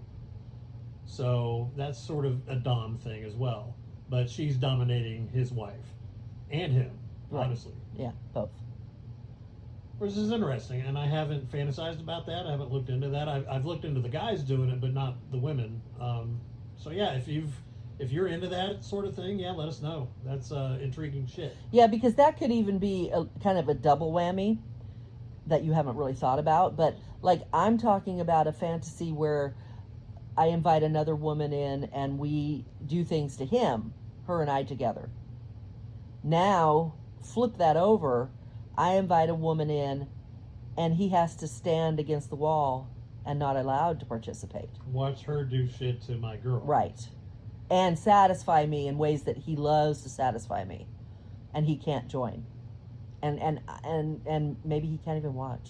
So that's sort of a dom thing as well. But she's dominating his wife and him, Right. honestly. Yeah, both. Which is interesting, and I haven't fantasized about that. I haven't looked into that. I've looked into the guys doing it, but not the women. So yeah, if you're into that sort of thing, yeah, let us know. That's intriguing shit. Yeah, because that could even be a kind of a double whammy that you haven't really thought about. But like, I'm talking about a fantasy where I invite another woman in and we do things to him, her and I together. Now, flip that over. I invite a woman in and he has to stand against the wall and not allowed to participate. Watch her do shit to my girl. Right. And satisfy me in ways that he loves to satisfy me. And he can't join. And maybe he can't even watch.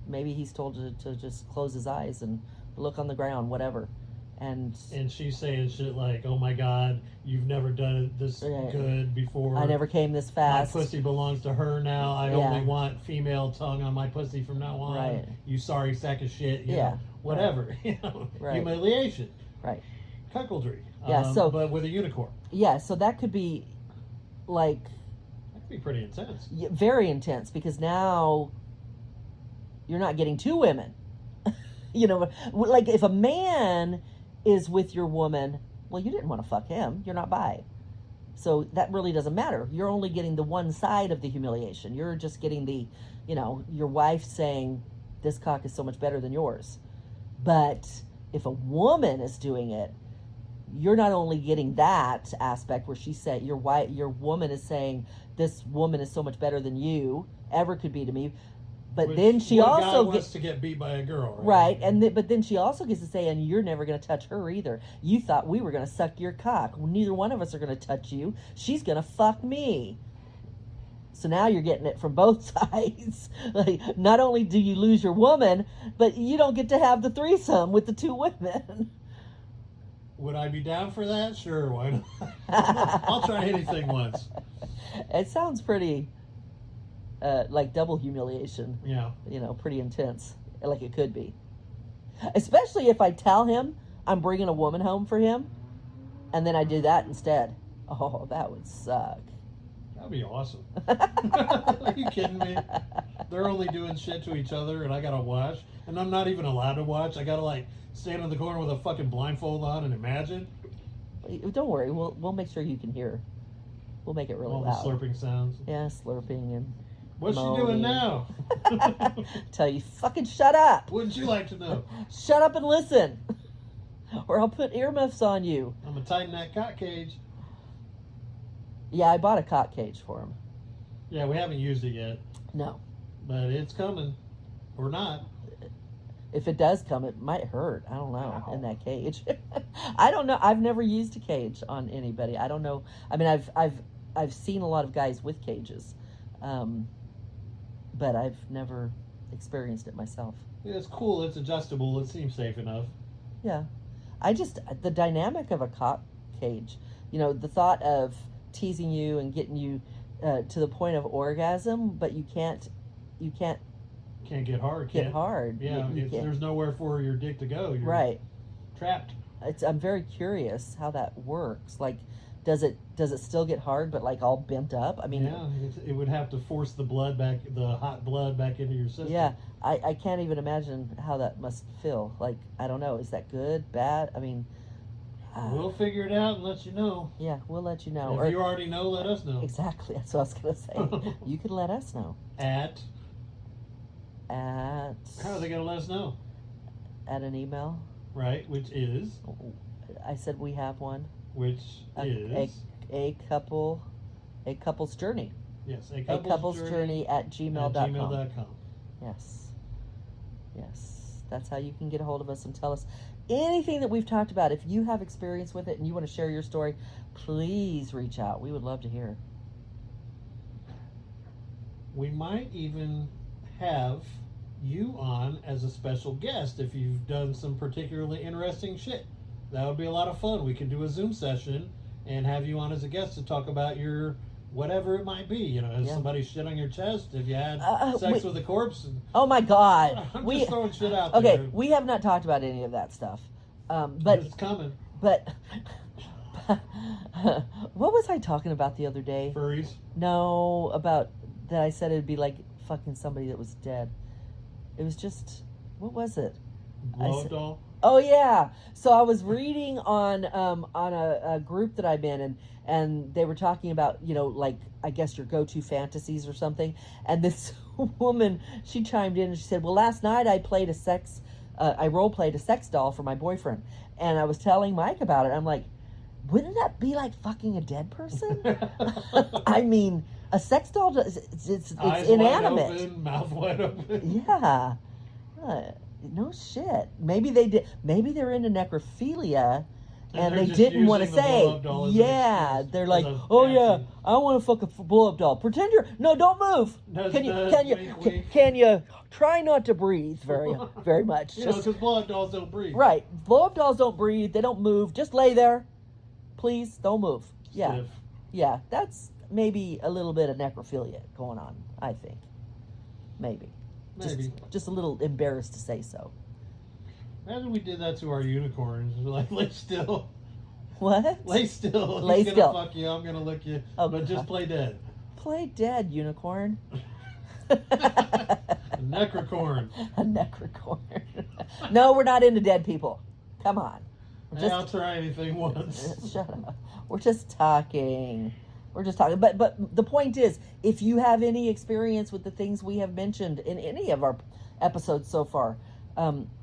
Maybe he's told to just close his eyes and look on the ground, whatever. And she's saying shit like, "Oh my God, you've never done it this good before. I never came this fast. My pussy belongs to her now. I only want female tongue on my pussy from now on. Right. You sorry sack of shit. You know, whatever. Right. You know, Right. Humiliation. Right. Cuckoldry. Yeah. But with a unicorn. Yeah. So that could be like. That could be pretty intense. Very intense, because now you're not getting two women. You know, like if a man is with your woman, well, you didn't want to fuck him. You're not bi. So that really doesn't matter. You're only getting the one side of the humiliation. You're just getting the, you know, your wife saying, this cock is so much better than yours. But if a woman is doing it, you're not only getting that aspect where she said, your woman is saying, this woman is so much better than you ever could be to me. But then she What guy also wants to get beat by a girl, right, and but then she also gets to say, and you're never going to touch her either. You thought we were going to suck your cock. Well, neither one of us are going to touch you. She's going to fuck me. So now you're getting it from both sides. Like, not only do you lose your woman, but you don't get to have the threesome with the two women. Would I be down for that? Sure, why not? I'll try anything once. It sounds pretty like double humiliation. Yeah. You know, pretty intense, like it could be. Especially if I tell him I'm bringing a woman home for him, and then I do that instead. Oh, that would suck. That'd be awesome. Are you kidding me? They're only doing shit to each other, and I gotta watch, and I'm not even allowed to watch. I gotta like stand in the corner with a fucking blindfold on and imagine. Don't worry, we'll make sure you can hear. We'll make it really all loud. the slurping sounds. Yeah, slurping and. What's moaning. she doing now? Tell you, fucking shut up. Wouldn't you like to know? Shut up and listen, or I'll put earmuffs on you. I'm gonna tighten that cock cage. Yeah, I bought a cock cage for him. Yeah, we haven't used it yet, No, but it's coming, or not. if it does come, it might hurt. I don't know. Ow. In that cage, I don't know. I've never used a cage on anybody. I don't know. I mean, I've seen a lot of guys with cages, but I've never experienced it myself. Yeah, it's cool. It's adjustable. It seems safe enough. Yeah, the dynamic of a cock cage. You know, the thought of teasing you and getting you to the point of orgasm, but you can't Can't get hard. get hard. Yeah, You can't. there's nowhere for your dick to go. You're Right. trapped. I'm very curious how that works. Like, does it still get hard, but like all bent up? I mean, Yeah, it would have to force the hot blood back into your system. yeah. I can't even imagine how that must feel. Like, I don't know. Is that good, bad? I mean, We'll figure it out and let you know. yeah, we'll let you know. If you already know, let us know. Exactly. That's what I was gonna say. You can let us know At at how are they gonna let us know? at an email. Right, which is I said we have one. a couple's journey. yes, A couple's journey at gmail.com. gmail.com. Yes, that's how you can get a hold of us and tell us anything that we've talked about. If you have experience with it and you want to share your story, please reach out. We would love to hear. We might even have you on as a special guest if you've done some particularly interesting shit. That would be a lot of fun. We could do a Zoom session and have you on as a guest to talk about your whatever it might be. You know, has somebody shit on your chest? If you had sex with a corpse? Oh my God! I'm just throwing shit out there. Okay, we have not talked about any of that stuff, but it's coming. But what was I talking about the other day? Furries. No, about that I said it'd be like fucking somebody that was dead. It was just, what was it? Blow up doll. Oh yeah. So I was reading on a group that I'm in, and they were talking about, you know, like, I guess your go-to fantasies or something. And this woman, she chimed in and she said, well, last night I role played a sex doll for my boyfriend, and I was telling Mike about it. I'm like, wouldn't that be like fucking a dead person? I mean, a sex doll, it's Eyes inanimate. wide open, mouth wide open. Yeah. No shit. Maybe they did. Maybe they're into necrophilia, and they didn't want to say. Yeah, they're like, oh yeah, I want to fuck a blow up doll. Pretend you're. No, don't move. Can you try not to breathe very much? You know, because blow up dolls don't breathe. Right. Blow up dolls don't breathe. They don't move. Just lay there. Please don't move. Yeah. Stiff. Yeah. That's maybe a little bit of necrophilia going on. I think. Maybe. Just a little embarrassed to say so. Imagine we did that to our unicorns. We're like, lay still. What? Lay still. Lay He's still. gonna fuck you. I'm gonna lick you. Oh, but just play dead. Play dead, unicorn. A necrocorn. A necrocorn. No, we're not into dead people. Come on. I'll try anything once. Shut up. We're just talking. But the point is, if you have any experience with the things we have mentioned in any of our episodes so far,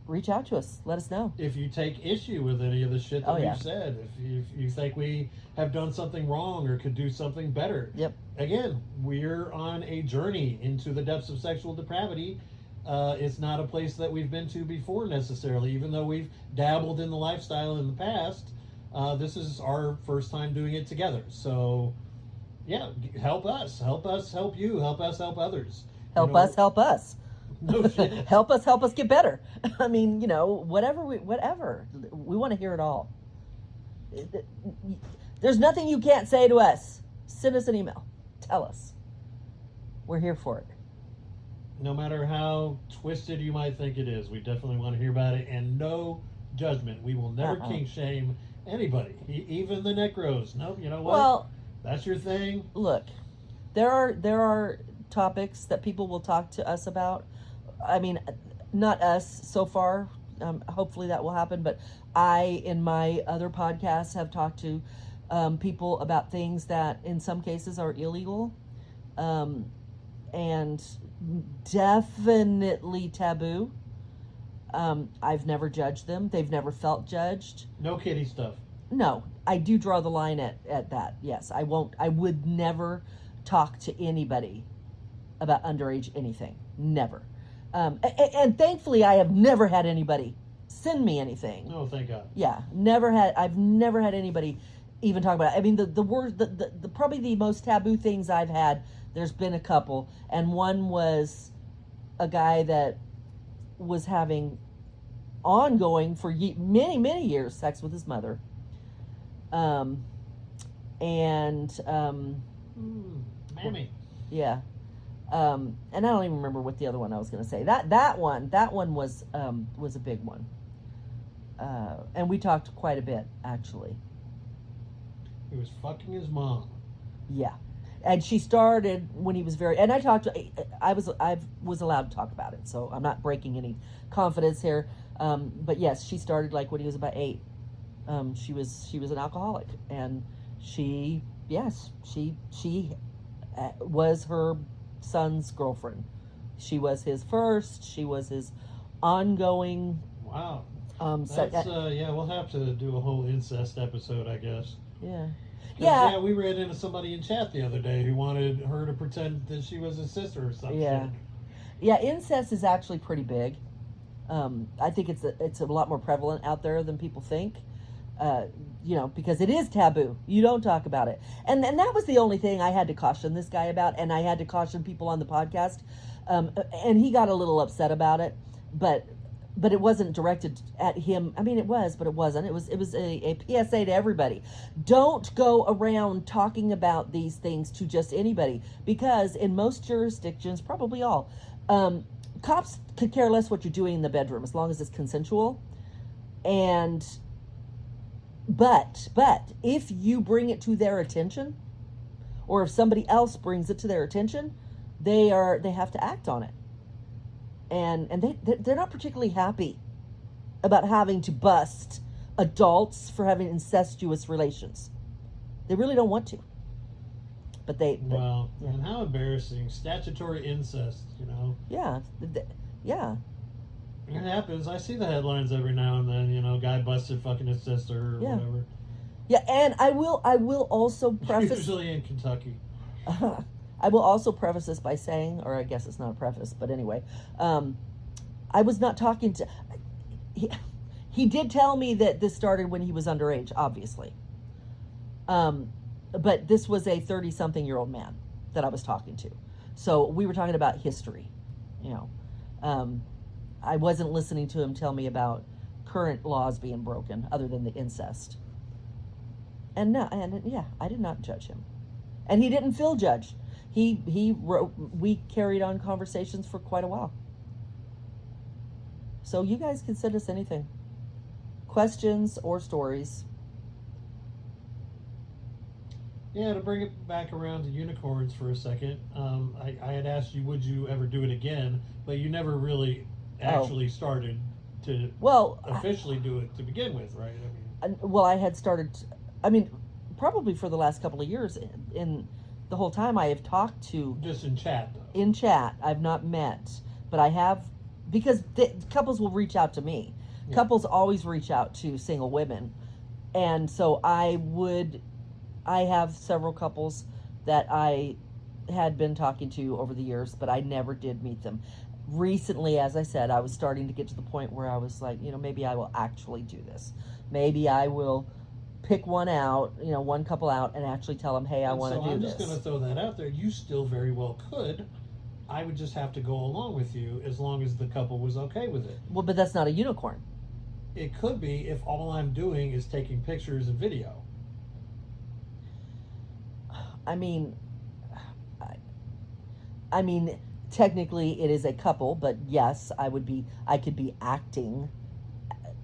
reach out to us. Let us know. If you take issue with any of the shit that yeah. we've said, if you think we have done something wrong or could do something better. Yep. Again, we're on a journey into the depths of sexual depravity. It's not a place that we've been to before necessarily, even though we've dabbled in the lifestyle in the past. This is our first time doing it together. So, yeah, help us help you, help us help others. Help us. No shit. help us get better. I mean, whatever. We want to hear it all. There's nothing you can't say to us. Send us an email. Tell us. We're here for it. No matter how twisted you might think it is, we definitely want to hear about it, and no judgment. We will never kink shame anybody, even the necros. Nope, you know what? Well, that's your thing. Look, there are topics that people will talk to us about. I mean, not us so far. Hopefully that will happen. But I, in my other podcasts, have talked to people about things that in some cases are illegal. And definitely taboo. I've never judged them. They've never felt judged. No kiddie stuff. No, I do draw the line at that. Yes, I would never talk to anybody about underage anything. Never. And thankfully, I have never had anybody send me anything. Oh, thank God. Yeah, I've never had anybody even talk about it. I mean, the probably the most taboo things I've had, there's been a couple, and one was a guy that was having ongoing for many years sex with his mother. Mammy. Yeah. And I don't even remember what the other one I was going to say. That one was a big one. And we talked quite a bit, actually. He was fucking his mom. Yeah. And she started when he was and I was allowed to talk about it, so I'm not breaking any confidence here. But yes, she started like when he was about 8. She was an alcoholic, and she was her son's girlfriend. She was his first. She was his ongoing. Wow. We'll have to do a whole incest episode, I guess. Yeah. Yeah, we ran into somebody in chat the other day who wanted her to pretend that she was his sister or something. Yeah. Yeah, incest is actually pretty big. I think it's a lot more prevalent out there than people think. Because it is taboo. You don't talk about it. And that was the only thing I had to caution this guy about, and I had to caution people on the podcast. And he got a little upset about it, but it wasn't directed at him. I mean, it was, but it wasn't. It was a PSA to everybody. Don't go around talking about these things to just anybody, because in most jurisdictions, probably all, cops could care less what you're doing in the bedroom as long as it's consensual. But if you bring it to their attention, or if somebody else brings it to their attention, they have to act on it. And they're not particularly happy about having to bust adults for having incestuous relations. They really don't want to. But Wow. And how embarrassing. Statutory incest, Yeah. Yeah. It happens. I see the headlines every now and then, guy busted fucking his sister or whatever. Yeah, and I will also preface... Usually in Kentucky. I will also preface this by saying, or I guess it's not a preface, but anyway, I was not talking to... He did tell me that this started when he was underage, obviously. But this was a 30-something-year-old man that I was talking to. So we were talking about history, I wasn't listening to him tell me about current laws being broken, other than the incest. I did not judge him, and he didn't feel judged. He wrote. We carried on conversations for quite a while. So you guys can send us anything, questions or stories. Yeah, to bring it back around to unicorns for a second, I had asked you, would you ever do it again? But you never really actually started to officially do it to begin with, right? I had started, probably for the last couple of years. In the whole time I have talked to... Just in chat, though. In chat. I've not met. But I have because couples will reach out to me. Yeah. Couples always reach out to single women. And so I have several couples that I had been talking to over the years, but I never did meet them. Recently, as I said, I was starting to get to the point where I was like, maybe I will actually do this. Maybe I will pick one out, one couple out, and actually tell them, hey, I want to do this. So I'm just going to throw that out there. You still very well could. I would just have to go along with you as long as the couple was okay with it. Well, but that's not a unicorn. It could be if all I'm doing is taking pictures and video. I mean, technically it is a couple, but yes, I could be acting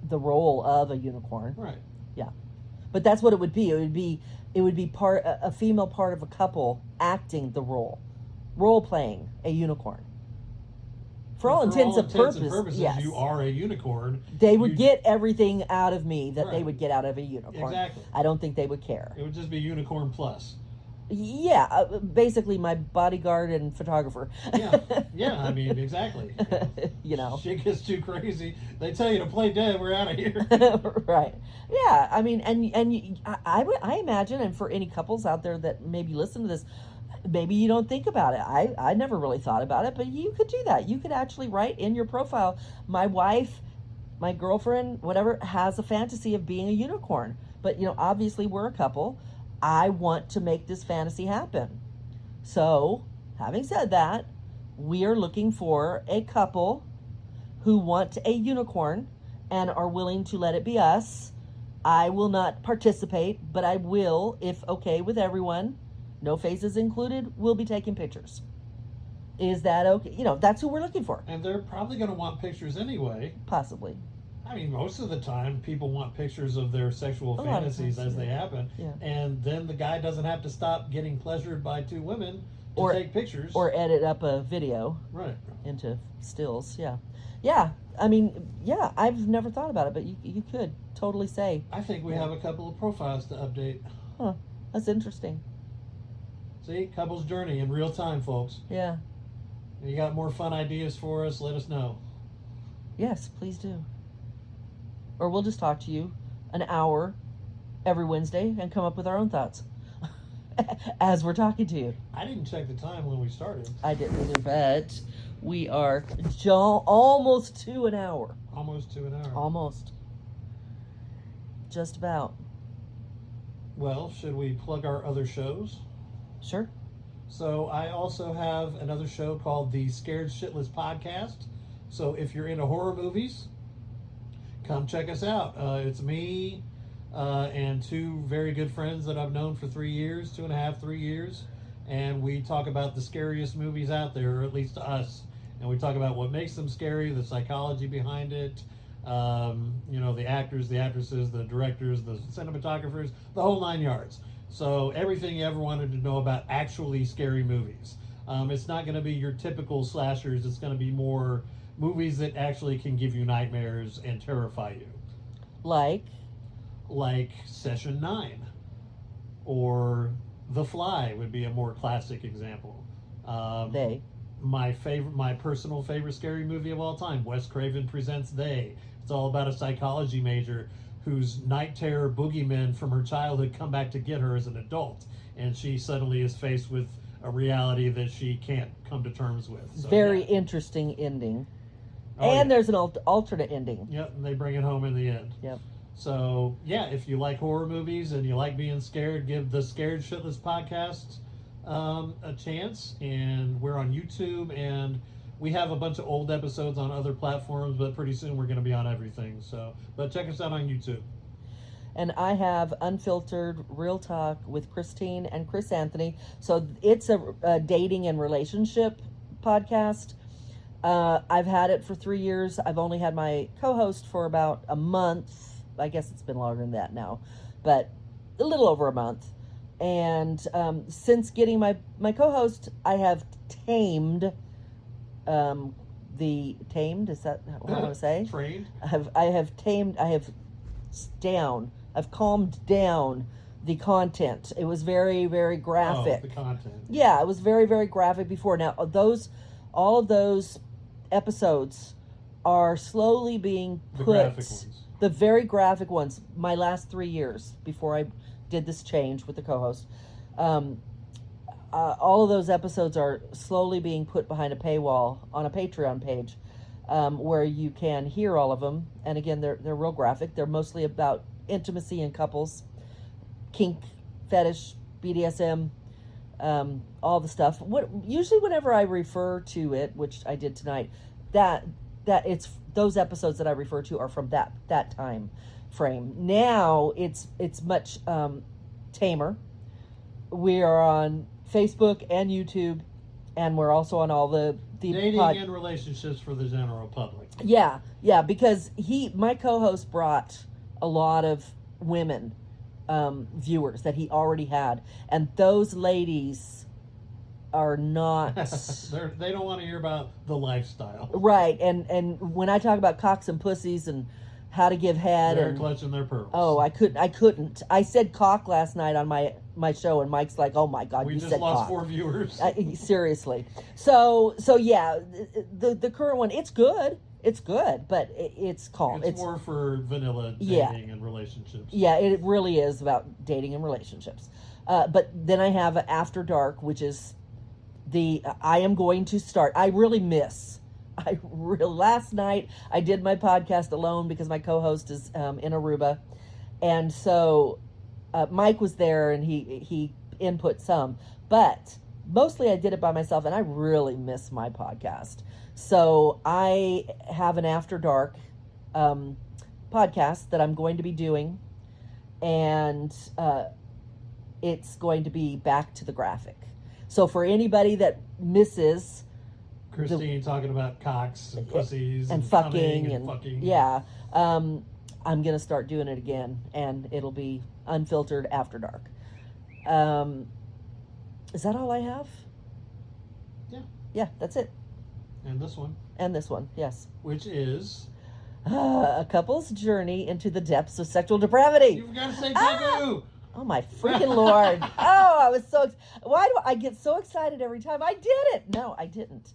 the role of a unicorn. Right. Yeah. But that's what it would be. It would be a female part of a couple acting the role playing a unicorn. For all intents and purposes, yes. You are a unicorn. They would get everything out of me that they would get out of a unicorn. Exactly. I don't think they would care. It would just be unicorn plus. Yeah, basically my bodyguard and photographer. Yeah, I mean, exactly. Shit gets too crazy. They tell you to play dead, we're out of here. Right. Yeah, I mean, and I imagine, and for any couples out there that maybe listen to this, maybe you don't think about it. I never really thought about it, but you could do that. You could actually write in your profile, my wife, my girlfriend, whatever, has a fantasy of being a unicorn. But, obviously we're a couple. I want to make this fantasy happen. So, having said that, we are looking for a couple who want a unicorn and are willing to let it be us. I will not participate, but I will, if okay with everyone, no faces included, we'll be taking pictures. Is that okay? That's who we're looking for. And they're probably going to want pictures anyway. Possibly. I mean, most of the time, people want pictures of their sexual fantasies as they happen. Yeah. And then the guy doesn't have to stop getting pleasured by two women to take pictures. Or edit up a video. Right. Into stills, yeah. Yeah, I mean, yeah, I've never thought about it, but you could totally say. I think we have a couple of profiles to update. Huh, that's interesting. See, couple's journey in real time, folks. Yeah. And you got more fun ideas for us, let us know. Yes, please do. Or we'll just talk to you an hour every Wednesday and come up with our own thoughts as we're talking to you. I didn't check the time when we started. I didn't either, but we are almost to an hour. Almost to an hour. Almost. Just about. Well, should we plug our other shows? Sure. So I also have another show called the Scared Shitless Podcast. So if you're into horror movies, come check us out. It's me and two very good friends that I've known for 3 years, 2.5, 3 years. And we talk about the scariest movies out there, or at least to us. And we talk about what makes them scary, the psychology behind it, the actors, the actresses, the directors, the cinematographers, the whole 9 yards. So everything you ever wanted to know about actually scary movies. It's not going to be your typical slashers. It's going to be more movies that actually can give you nightmares and terrify you. Like Session 9. Or The Fly would be a more classic example. My personal favorite scary movie of all time, Wes Craven Presents They. It's all about a psychology major whose night terror boogeymen from her childhood come back to get her as an adult. And she suddenly is faced with a reality that she can't come to terms with. So, very interesting ending. And there's an alternate ending. Yep, and they bring it home in the end. Yep. So, yeah, if you like horror movies and you like being scared, give the Scared Shitless Podcast a chance. And we're on YouTube, and we have a bunch of old episodes on other platforms, but pretty soon we're going to be on everything. So, but check us out on YouTube. And I have Unfiltered Real Talk with Christine and Chris Anthony. So it's a dating and relationship podcast. I've had it for 3 years. I've only had my co-host for about a month. I guess it's been longer than that now, but a little over a month. And since getting my co-host, I have tamed is that what I want to say? Trained? I've calmed down the content. It was very, very graphic. Oh, the content. Yeah, it was very, very graphic before. Now, all of those episodes are slowly being The put. graphic ones. The very graphic ones. My last 3 years before I did this change with the co-host, all of those episodes are slowly being put behind a paywall on a Patreon page, where you can hear all of them. And again, they're real graphic. They're mostly about intimacy in couples, kink, fetish, BDSM, all the stuff. Usually whenever I refer to it, which I did tonight, that it's those episodes that I refer to are from that time frame. Now it's much tamer. We are on Facebook and YouTube, and we're also on all the dating and relationships for the general public. Yeah, because my co-host brought a lot of women viewers that he already had, and those ladies are not they don't want to hear about the lifestyle, right. And when I talk about cocks and pussies and how to give head, they're and clutching their pearls. Oh, I couldn't. I said cock last night on my show, and Mike's like, "Oh my God, we you just said lost cock." 4 viewers. Seriously. So yeah, the current one, it's good, but it's called. It's more for vanilla dating and relationships. Yeah, it really is about dating and relationships. But then I have After Dark, which is I am going to start. Last night I did my podcast alone because my co-host is in Aruba, and so Mike was there and he input some, but mostly I did it by myself, and I really miss my podcast. So I have an After Dark podcast that I'm going to be doing, and it's going to be back to the graphic. So for anybody that misses Christine talking about cocks and pussies and fucking and fucking. Yeah. I'm going to start doing it again, and it'll be unfiltered After Dark. Is that all I have? Yeah. Yeah, that's it. And this one, yes. which is A couple's journey into the depths of sexual depravity. You forgot to say taboo. Oh my freaking Lord. Oh, I was so why do I get so excited every time? I did it. No, I didn't.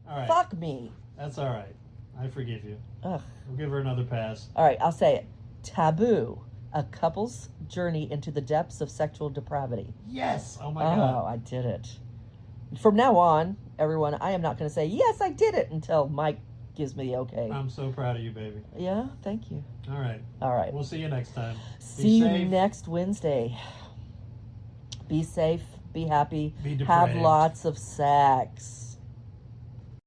All right. Fuck me. That's all right. I forgive you. Ugh. We'll give her another pass. All right, I'll say it. Taboo. A couple's journey into the depths of sexual depravity. Yes. Oh my God. Oh, I did it. From now on, everyone, I am not going to say, yes, I did it, until Mike gives me the okay. I'm so proud of you, baby. Yeah, thank you. All right. All right. We'll see you next time. See you next Wednesday. Be safe, be happy, Be have depraved. lots of sex.